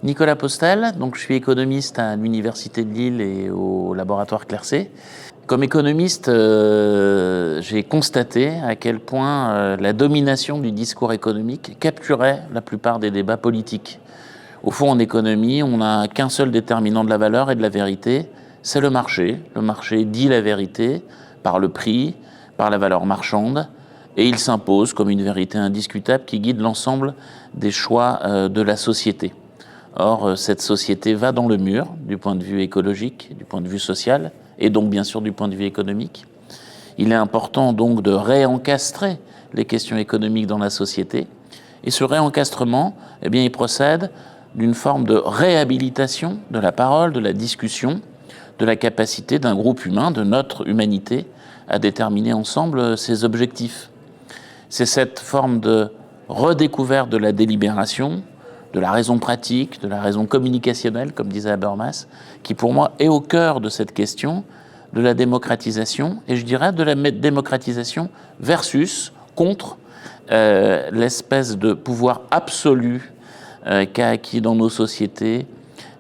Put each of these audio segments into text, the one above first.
Nicolas Postel, donc je suis économiste à l'Université de Lille et au laboratoire Clercé. Comme économiste, j'ai constaté à quel point la domination du discours économique capturait la plupart des débats politiques. Au fond, en économie, on n'a qu'un seul déterminant de la valeur et de la vérité, c'est le marché. Le marché dit la vérité par le prix, par la valeur marchande, et il s'impose comme une vérité indiscutable qui guide l'ensemble des choix de la société. Or, cette société va dans le mur du point de vue écologique, du point de vue social, et donc bien sûr du point de vue économique. Il est important donc de réencastrer les questions économiques dans la société. Et ce réencastrement, eh bien, il procède d'une forme de réhabilitation de la parole, de la discussion, de la capacité d'un groupe humain, de notre humanité, à déterminer ensemble ses objectifs. C'est cette forme de redécouverte de la délibération, de la raison pratique, de la raison communicationnelle, comme disait Habermas, qui pour moi est au cœur de cette question de la démocratisation, et je dirais de la démocratisation versus, contre l'espèce de pouvoir absolu qu'a acquis dans nos sociétés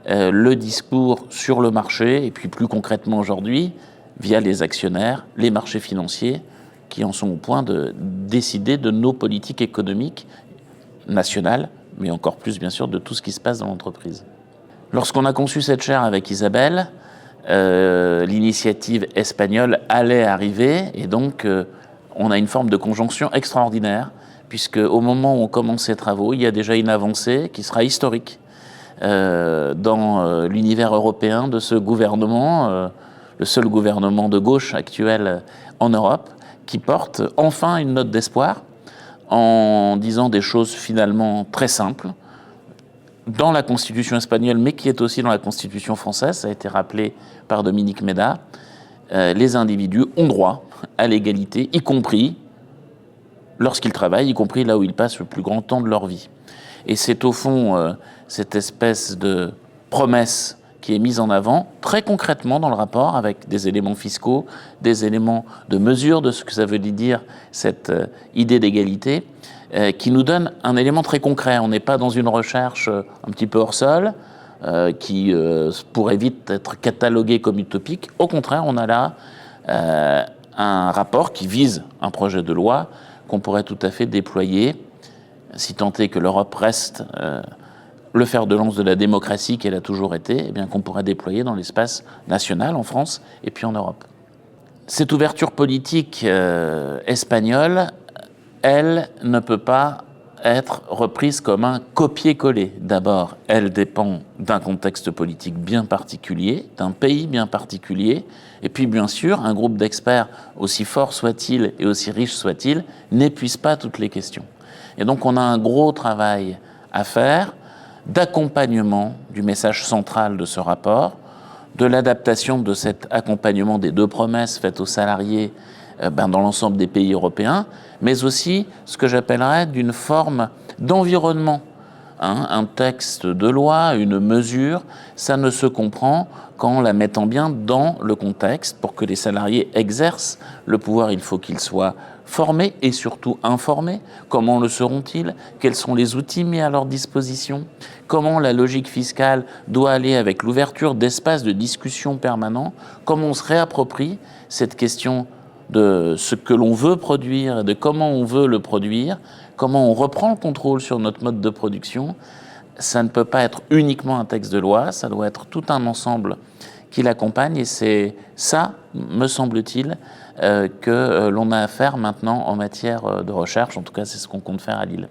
le discours sur le marché, et puis plus concrètement aujourd'hui, via les actionnaires, les marchés financiers, qui en sont au point de décider de nos politiques économiques nationales, mais encore plus, bien sûr, de tout ce qui se passe dans l'entreprise. Lorsqu'on a conçu cette chaire avec Isabelle, l'initiative espagnole allait arriver, et donc on a une forme de conjonction extraordinaire, puisque au moment où on commence ces travaux, il y a déjà une avancée qui sera historique dans l'univers européen de ce gouvernement, le seul gouvernement de gauche actuel en Europe, qui porte enfin une note d'espoir, en disant des choses finalement très simples, dans la Constitution espagnole, mais qui est aussi dans la Constitution française, ça a été rappelé par Dominique Méda, les individus ont droit à l'égalité, y compris lorsqu'ils travaillent, y compris là où ils passent le plus grand temps de leur vie. Et c'est au fond cette espèce de promesse qui est mise en avant très concrètement dans le rapport, avec des éléments fiscaux, des éléments de mesure de ce que ça veut dire cette idée d'égalité, qui nous donne un élément très concret. On n'est pas dans une recherche un petit peu hors sol, qui pourrait vite être cataloguée comme utopique. Au contraire, on a là un rapport qui vise un projet de loi qu'on pourrait tout à fait déployer, si tant est que l'Europe reste le fer de lance de la démocratie qu'elle a toujours été, eh bien qu'on pourrait déployer dans l'espace national, en France et puis en Europe. Cette ouverture politique espagnole, elle ne peut pas être reprise comme un copier-coller. D'abord, elle dépend d'un contexte politique bien particulier, d'un pays bien particulier, et puis bien sûr, un groupe d'experts, aussi fort soit-il et aussi riche soit-il, n'épuise pas toutes les questions. Et donc on a un gros travail à faire d'accompagnement du message central de ce rapport, de l'adaptation de cet accompagnement des deux promesses faites aux salariés dans l'ensemble des pays européens, mais aussi ce que j'appellerais d'une forme d'environnement. Un texte de loi, une mesure, ça ne se comprend qu'en la mettant bien dans le contexte. Pour que les salariés exercent le pouvoir, il faut qu'ils soient formés et surtout informés. Comment le seront-ils? Quels sont les outils mis à leur disposition? Comment la logique fiscale doit aller avec l'ouverture d'espaces de discussion permanents? Comment on se réapproprie cette question de ce que l'on veut produire, de comment on veut le produire, comment on reprend le contrôle sur notre mode de production? Ça ne peut pas être uniquement un texte de loi, ça doit être tout un ensemble qui l'accompagne, et c'est ça, me semble-t-il, que l'on a à faire maintenant en matière de recherche. En tout cas, c'est ce qu'on compte faire à Lille.